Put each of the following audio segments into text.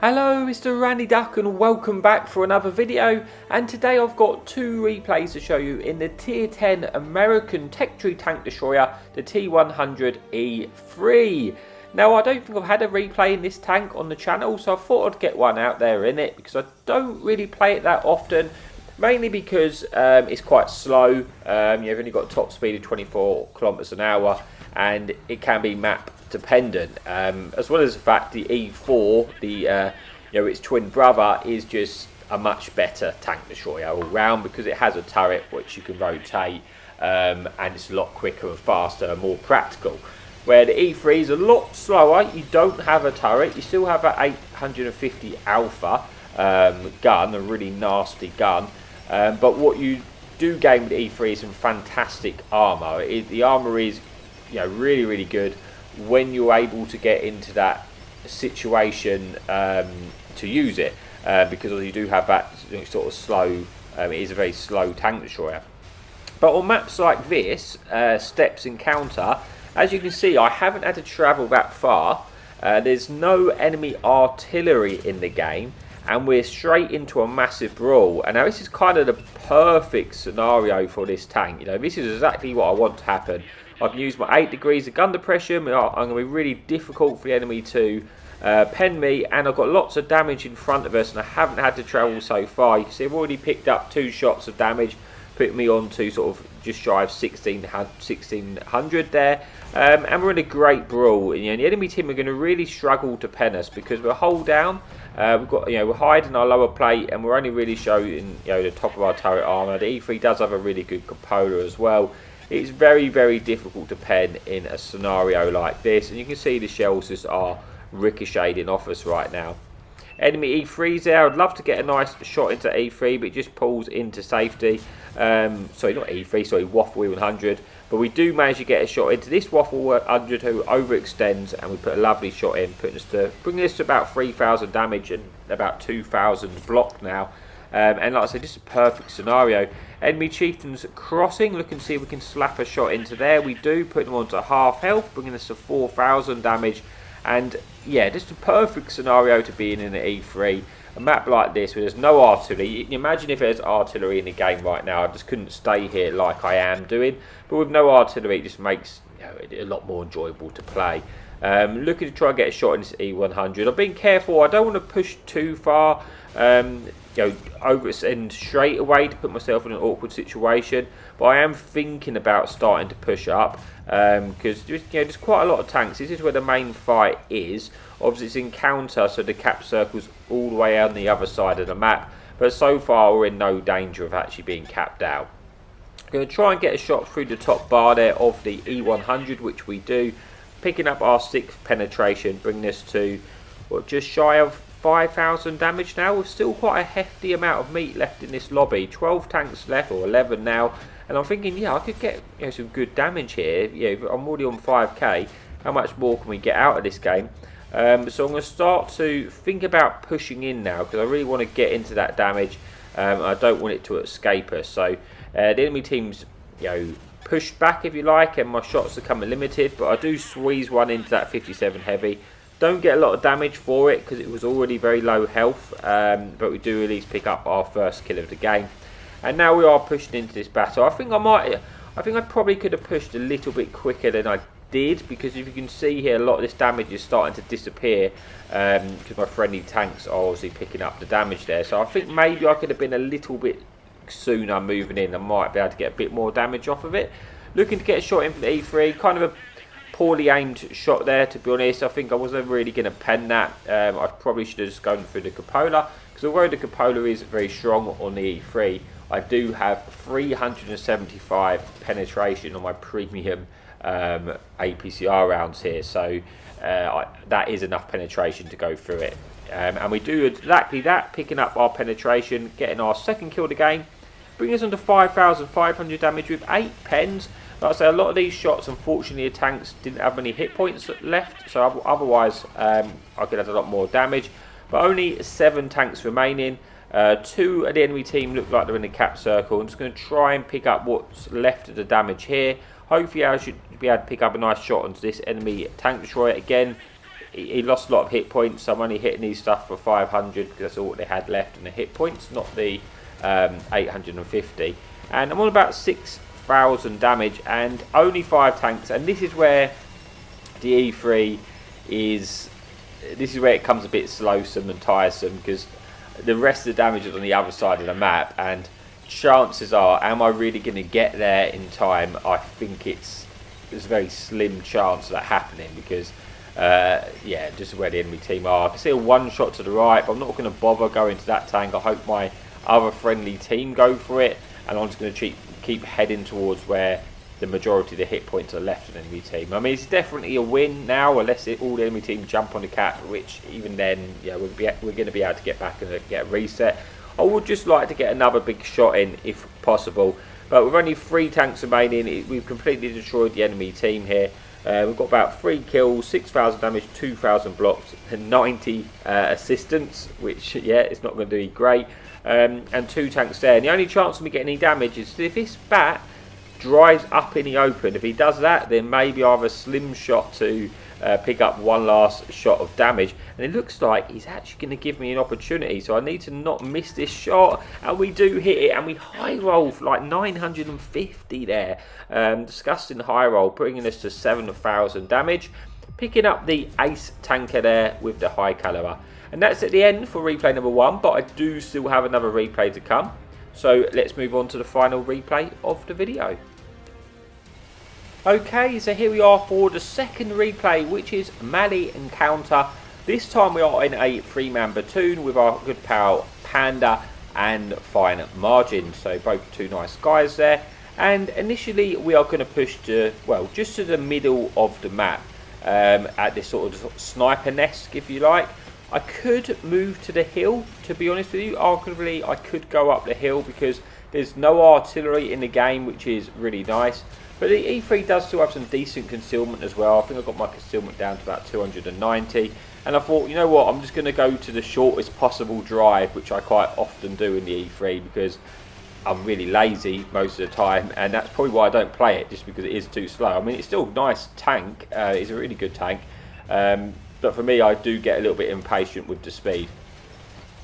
Hello, Mr. Randy Duck, and welcome back for another video. And today I've got two replays to show you in the Tier 10 American Tech Tree Tank Destroyer, the T110E3. Now, I don't think I've had a replay in this tank on the channel, so I thought I'd get one out there in it because I don't really play it that often. Mainly because it's quite slow. You've only got a top speed of 24 kilometers an hour, and it can be map dependent, as well as the fact the E4, its twin brother, is just a much better tank destroyer all round because it has a turret which you can rotate, and it's a lot quicker and faster and more practical. Where the E3 is a lot slower. You don't have a turret, you still have an 850 Alpha gun, a really nasty gun, but what you do gain with the E3 is some fantastic armour. The armour is really good when you're able to get into that situation to use it, because you do have that sort of slow, it is a very slow tank destroyer. But on maps like this, Steps Encounter, as you can see, I haven't had to travel that far. There's no enemy artillery in the game, and we're straight into a massive brawl. And now this is kind of the perfect scenario for this tank. This is exactly what I want to happen. I can use my 8 degrees of gun depression. I'm going to be really difficult for the enemy to pen me, and I've got lots of damage in front of us, and I haven't had to travel so far. You can see I've already picked up 2 shots of damage, put me on to sort of just shy of 1600 there, and we're in a great brawl. The enemy team are going to really struggle to pen us because we're hull down. We're hiding our lower plate, and we're only really showing the top of our turret armour. The E3 does have a really good cupola as well. It's very difficult to pen in a scenario like this, and you can see the shells just are ricocheting off us right now. Enemy E3's there. I'd love to get a nice shot into E3, but it just pulls into safety. Sorry, not E3, sorry, Waffle 100. But we do manage to get a shot into this Waffle 100 who overextends, and we put a lovely shot in, bringing us to about 3,000 damage and about 2,000 block now. And like I said, just a perfect scenario. Enemy Chieftains crossing, looking to see if we can slap a shot into there. We do, put them onto half health, bringing us to 4,000 damage. And yeah, just a perfect scenario to be in an E3. A map like this where there's no artillery. You can imagine if there's artillery in the game right now, I just couldn't stay here like I am doing. But with no artillery, it just makes it a lot more enjoyable to play. Looking to try and get a shot in this E100. I've been careful. I don't want to push too far. Overextend straight away to put myself in an awkward situation, but I am thinking about starting to push up because there's quite a lot of tanks. This is where the main fight is. Obviously it's encounter, so the cap circle's all the way on the other side of the map, but so far we're in no danger of actually being capped out. I'm going to try and get a shot through the top bar there of the E100, which we do, picking up our 6th penetration, bringing us to just shy of 5,000 damage now, with still quite a hefty amount of meat left in this lobby. 12 tanks left, or 11 now, and I'm thinking, I could get some good damage here. I'm already on 5k. How much more can we get out of this game? So I'm going to start to think about pushing in now because I really want to get into that damage. I don't want it to escape us. So the enemy team's pushed back, if you like, and my shots are coming limited, but I do squeeze one into that 57 heavy. Don't get a lot of damage for it because it was already very low health, but we do at least pick up our first kill of the game. And now we are pushing into this battle. I think I probably could have pushed a little bit quicker than I did, because if you can see here, a lot of this damage is starting to disappear because my friendly tanks are obviously picking up the damage there. So I think maybe I could have been a little bit sooner moving in. I might be able to get a bit more damage off of it. Looking to get a shot in for the E3, kind of a poorly aimed shot there, to be honest. I think I wasn't really going to pen that. I probably should have just gone through the cupola, because although the cupola is very strong on the E3, I do have 375 penetration on my premium APCR rounds here, so that is enough penetration to go through it. And we do exactly that, picking up our penetration, getting our 2nd kill of the game, bringing us on to 5,500 damage with 8 pens. Like I say, a lot of these shots, unfortunately, the tanks didn't have many hit points left, so otherwise I could have a lot more damage. But only 7 tanks remaining. 2 of the enemy team look like they're in the cap circle. I'm just going to try and pick up what's left of the damage here. Hopefully I should be able to pick up a nice shot onto this enemy tank destroyer. Again, he lost a lot of hit points, so I'm only hitting these stuff for 500 because that's all they had left in the hit points, not the 850. And I'm on about 6,000 damage and only 5 tanks, and this is where the E3 is, this is where it comes a bit slow-some and tiresome, because the rest of the damage is on the other side of the map, and chances are, am I really going to get there in time? I think there's a very slim chance of that happening, because yeah, just where the enemy team are. I can see a one shot to the right, but I'm not going to bother going to that tank. I hope my other friendly team go for it, and I'm just going to keep heading towards where the majority of the hit points are left of the enemy team. I mean, it's definitely a win now, unless all the enemy team jump on the cap, which even then, yeah, we're going to be able to get back and get a reset. I would just like to get another big shot in if possible, but with only 3 tanks remaining, we've completely destroyed the enemy team here. We've got about 3 kills, 6,000 damage, 2,000 blocks, and 90 assistance, which, yeah, it's not going to be great. And 2 tanks there. And the only chance of me getting any damage is if this bat dries up in the open. If he does that, then maybe I have a slim shot to pick up one last shot of damage. And it looks like he's actually going to give me an opportunity, so I need to not miss this shot. And we do hit it, and we high roll for like 950 there. Disgusting high roll, bringing us to 7,000 damage, picking up the ace tanker there with the high caliber. And that's at the end for replay number 1, but I do still have another replay to come. So let's move on to the final replay of the video. Okay, so here we are for the second replay, which is Mali Encounter. This time we are in a 3-man platoon with our good pal Panda and Fine Margin. So both 2 nice guys there. And initially we are going to push to, well, just to the middle of the map, at this sort of sniper nest, if you like. I could move to the hill, to be honest with you. Arguably, I could go up the hill because there's no artillery in the game, which is really nice. But the E3 does still have some decent concealment as well. I think I got my concealment down to about 290. And I thought, you know what, I'm just going to go to the shortest possible drive, which I quite often do in the E3 because I'm really lazy most of the time. And that's probably why I don't play it, just because it is too slow. I mean, it's still a nice tank. It's a really good tank. But for me, I do get a little bit impatient with the speed.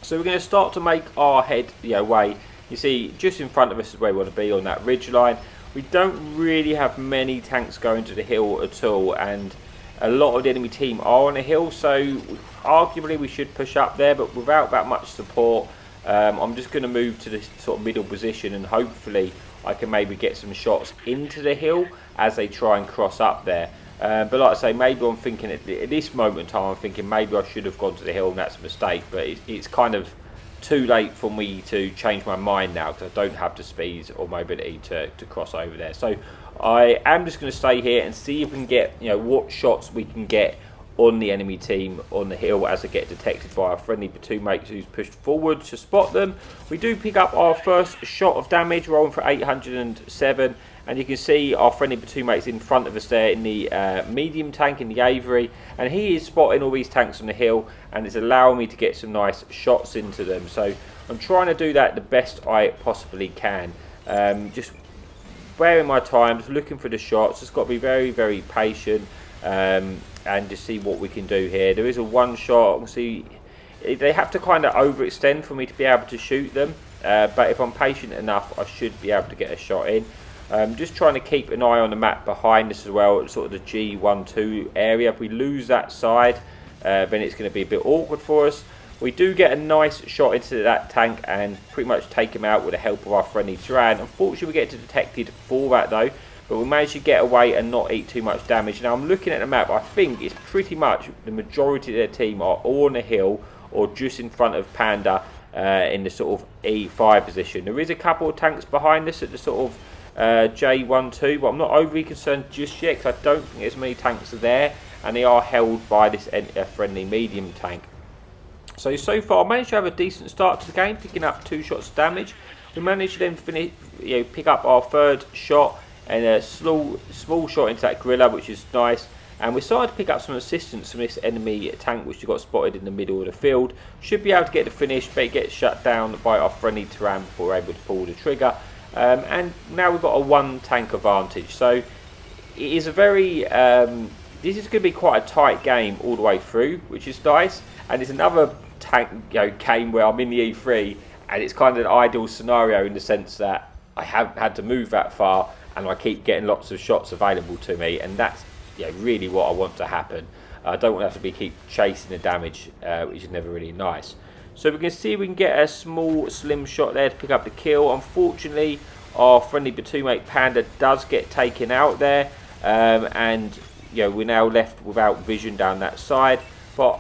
So we're going to start to make our head way. You see, just in front of us is where we want to be on that ridge line. We don't really have many tanks going to the hill at all, and a lot of the enemy team are on the hill, so arguably we should push up there, but without that much support, I'm just going to move to this sort of middle position, and hopefully I can maybe get some shots into the hill as they try and cross up there. But like I say, maybe I'm thinking at this moment in time, I'm thinking maybe I should have gone to the hill, and that's a mistake, but it's kind of too late for me to change my mind now because I don't have the speed or mobility to cross over there. So I am just going to stay here and see if we can get, what shots we can get on the enemy team on the hill as they get detected by our friendly platoon mates who's pushed forward to spot them. We do pick up our first shot of damage, rolling for 807, and you can see our friendly platoon mates in front of us there in the medium tank in the Avery, and he is spotting all these tanks on the hill, and it's allowing me to get some nice shots into them. So I'm trying to do that the best I possibly can. Just wearing my time, just looking for the shots. Just got to be very, very patient. And just see what we can do here. There is a one shot. See, they have to kind of overextend for me to be able to shoot them. But if I'm patient enough, I should be able to get a shot in. Just trying to keep an eye on the map behind us as well, sort of the G12 area. If we lose that side, then it's going to be a bit awkward for us. We do get a nice shot into that tank and pretty much take him out with the help of our friendly Tyran. Unfortunately, we get detected for that though. But we managed to get away and not eat too much damage. Now I'm looking at the map, I think it's pretty much the majority of their team are all on a hill or just in front of Panda in the sort of E5 position. There is a couple of tanks behind us at the sort of J12, but I'm not overly concerned just yet because I don't think there's many tanks there, and they are held by this friendly medium tank. So far I managed to have a decent start to the game, picking up 2 shots of damage. We managed to then finish, pick up our 3rd shot and a small shot into that gorilla, which is nice. And we started to pick up some assistance from this enemy tank, which got spotted in the middle of the field. Should be able to get the finish, but it gets shut down by our friendly Tyran before we're able to pull the trigger. And now we've got a 1 tank advantage. So it is a very this is going to be quite a tight game all the way through, which is nice. And it's another tank game where I'm in the E3, and it's kind of an ideal scenario in the sense that I haven't had to move that far, and I keep getting lots of shots available to me, and that's really what I want to happen. I don't want to have to keep chasing the damage, which is never really nice. So we can see we can get a small slim shot there to pick up the kill. Unfortunately, our friendly Batumate Panda does get taken out there, and we're now left without vision down that side. But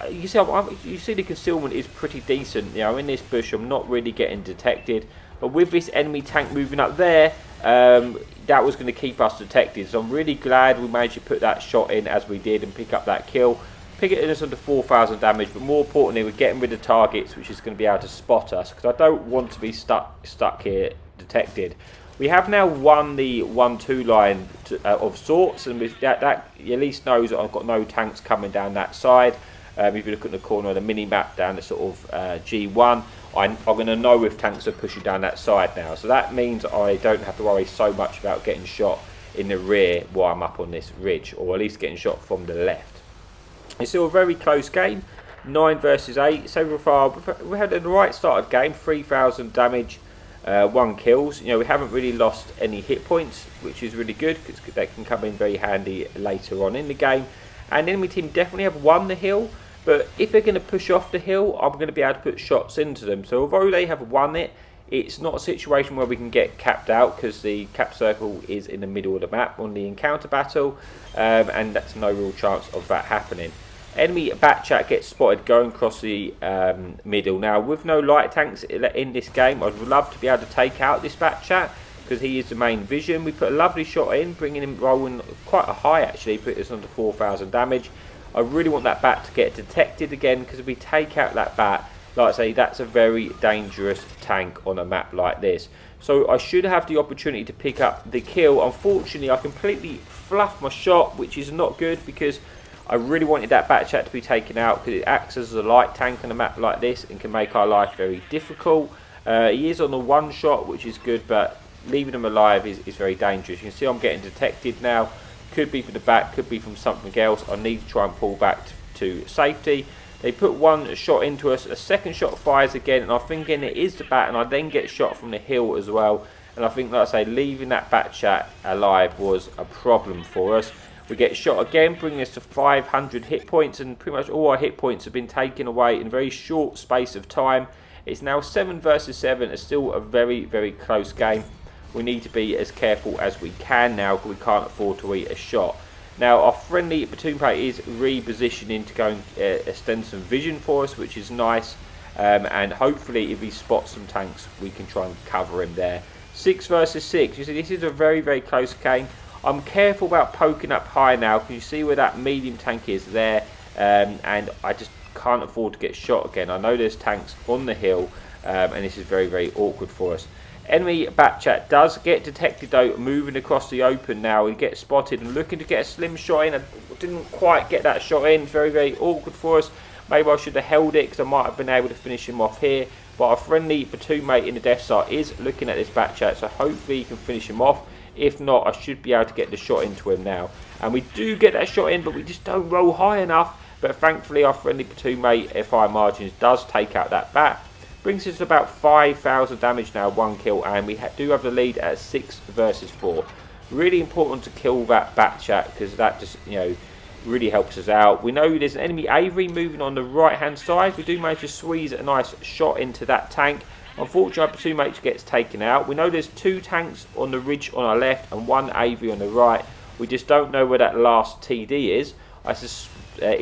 you see the concealment is pretty decent. In this bush I'm not really getting detected, but with this enemy tank moving up there, that was going to keep us detected. So I'm really glad we managed to put that shot in as we did and pick up that kill. Pick it in us under 4,000 damage, but more importantly we're getting rid of targets which is going to be able to spot us, because I don't want to be stuck here detected. We have now won the 1-2 line of sorts, and with that at least knows that I've got no tanks coming down that side. If you look at the corner of the mini-map down the sort of G1, I'm going to know if tanks are pushing down that side now. So that means I don't have to worry so much about getting shot in the rear while I'm up on this ridge, or at least getting shot from the left. It's still a very close game, 9 versus 8. So far, we had a right start of the game, 3,000 damage, 1 kills. We haven't really lost any hit points, which is really good, because that can come in very handy later on in the game. And the enemy team definitely have won the hill, but if they're going to push off the hill, I'm going to be able to put shots into them. So although they have won it, it's not a situation where we can get capped out, because the cap circle is in the middle of the map on the encounter battle, and that's no real chance of that happening. Enemy Batchat gets spotted going across the middle. Now, with no light tanks in this game, I'd love to be able to take out this Batchat, because he is the main vision. We put a lovely shot in, bringing him rolling quite a high actually, put us under 4,000 damage. I really want that bat to get detected again, because if we take out that bat, like I say, that's a very dangerous tank on a map like this. So I should have the opportunity to pick up the kill. Unfortunately, I completely fluffed my shot, which is not good, because I really wanted that Batchat to be taken out, because it acts as a light tank on a map like this and can make our life very difficult. He is on the one shot, which is good, but leaving him alive is very dangerous. You can see I'm getting detected now. Could be from the back, could be from something else. I need to try and pull back to safety. They put one shot into us, a second shot fires again, and I'm thinking it is the bat, and I then get shot from the hill as well. And I think, like I say, leaving that Batchat alive was a problem for us. We get shot again, bringing us to 500 hit points, and pretty much all our hit points have been taken away in a very short space of time. It's now 7 versus 7. It's still a very, very close game. We need to be as careful as we can now, because we can't afford to eat a shot. Now, our friendly Batumate is repositioning to go and extend some vision for us, which is nice. And hopefully, if he spots some tanks, we can try and cover him there. 6 versus 6. You see, this is a very, very close game. I'm careful about poking up high now, because you see where that medium tank is there, and I just can't afford to get shot again. I know there's tanks on the hill, and this is very, very awkward for us. Enemy Batchat does get detected though, moving across the open now. He gets spotted and looking to get a slim shot in. I didn't quite get that shot in. It's very, very awkward for us. Maybe I should have held it, because I might have been able to finish him off here. But our friendly Batumate in the Death Star is looking at this Batchat, so hopefully he can finish him off. If not, I should be able to get the shot into him now. And we do get that shot in, but we just don't roll high enough. But thankfully, our friendly Batumate, FI margins, does take out that bat. Brings us to about 5,000 damage now, 1 kill. And we do have the lead at 6 versus 4. Really important to kill that Batchat, because that just, really helps us out. We know there's an enemy Avery moving on the right-hand side. We do manage to squeeze a nice shot into that tank. Unfortunately, Batumate gets taken out. We know there's 2 tanks on the ridge on our left and 1 Avery on the right. We just don't know where that last TD is,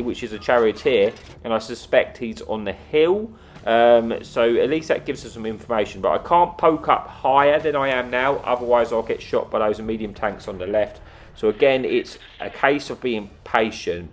which is a charioteer, and I suspect he's on the hill. So at least that gives us some information. But I can't poke up higher than I am now, otherwise I'll get shot by those medium tanks on the left. So again, it's a case of being patient.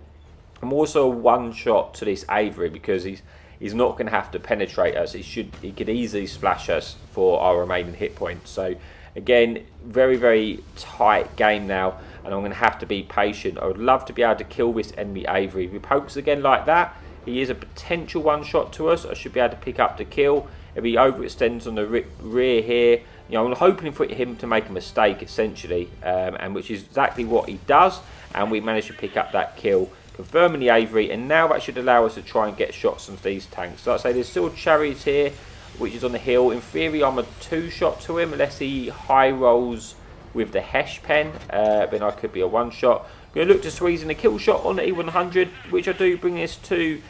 I'm also one shot to this Avery, because he's not going to have to penetrate us. He could easily splash us for our remaining hit points. So again, very, very tight game now, and I'm going to have to be patient. I would love to be able to kill this enemy Avery. If he pokes again like that, he is a potential one shot to us. I should be able to pick up the kill. if he overextends on the rear here, you know, I'm hoping for him to make a mistake essentially, and which is exactly what he does, and we managed to pick up that kill, confirming the Avery, and now that should allow us to try and get shots on these tanks. So like I say, there's still Chariots here, which is on the hill. In theory, I'm a 2-shot to him, unless he high rolls with the Hesh pen, then I could be a 1-shot. Going to look to squeeze in a kill shot on the E100, which I do bring this to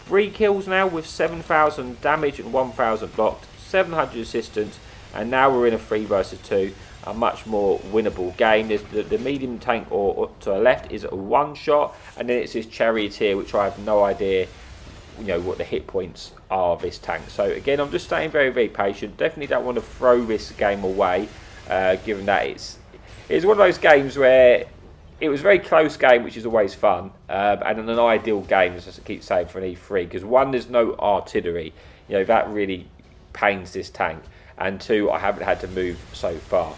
3 kills now with 7,000 damage and 1,000 blocked, 700 assistance, and now we're in a 3 versus 2, a much more winnable game. There's the medium tank or to the left is a 1-shot, and then it's this Chariot here, which I have no idea, you know, what the hit points are of this tank. So again, I'm just staying very, very patient. Definitely don't want to throw this game away, given that it's one of those games where it was a very close game, which is always fun, and an ideal game, as I keep saying, for an E3, because 1, there's no artillery, you know, that really pains this tank, and 2, I haven't had to move so far.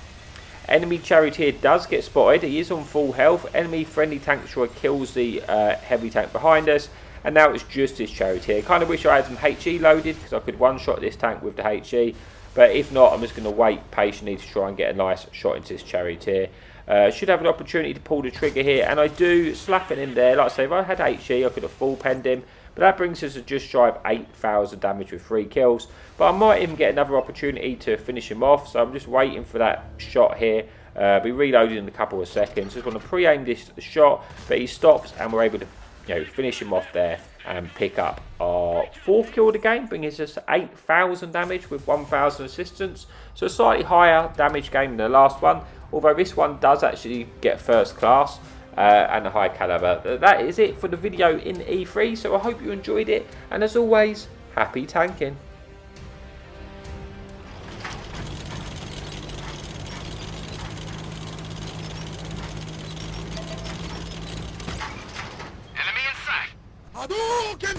Enemy Charioteer does get spotted. He is on full health. Enemy friendly tank destroyer kills the heavy tank behind us, and now it's just this Charioteer. Kind of wish I had some HE loaded, because I could 1-shot this tank with the HE, but if not, I'm just going to wait patiently to try and get a nice shot into this Charioteer. Should have an opportunity to pull the trigger here, and I do, slapping him there. Like I say, if I had HE, I could have full penned him, but that brings us to just shy of 8,000 damage with 3 kills. But I might even get another opportunity to finish him off, so I'm just waiting for that shot here. Be reloaded in a couple of seconds. Just want to pre-aim this shot, but he stops, and we're able to, you know, finish him off there and pick up our 4th kill of the game, bringing us just 8,000 damage with 1,000 assistance. So a slightly higher damage game than the last one, although this one does actually get 1st class and a high caliber. That is it for the video in E3, so I hope you enjoyed it, and as always, happy tanking. Hadouken!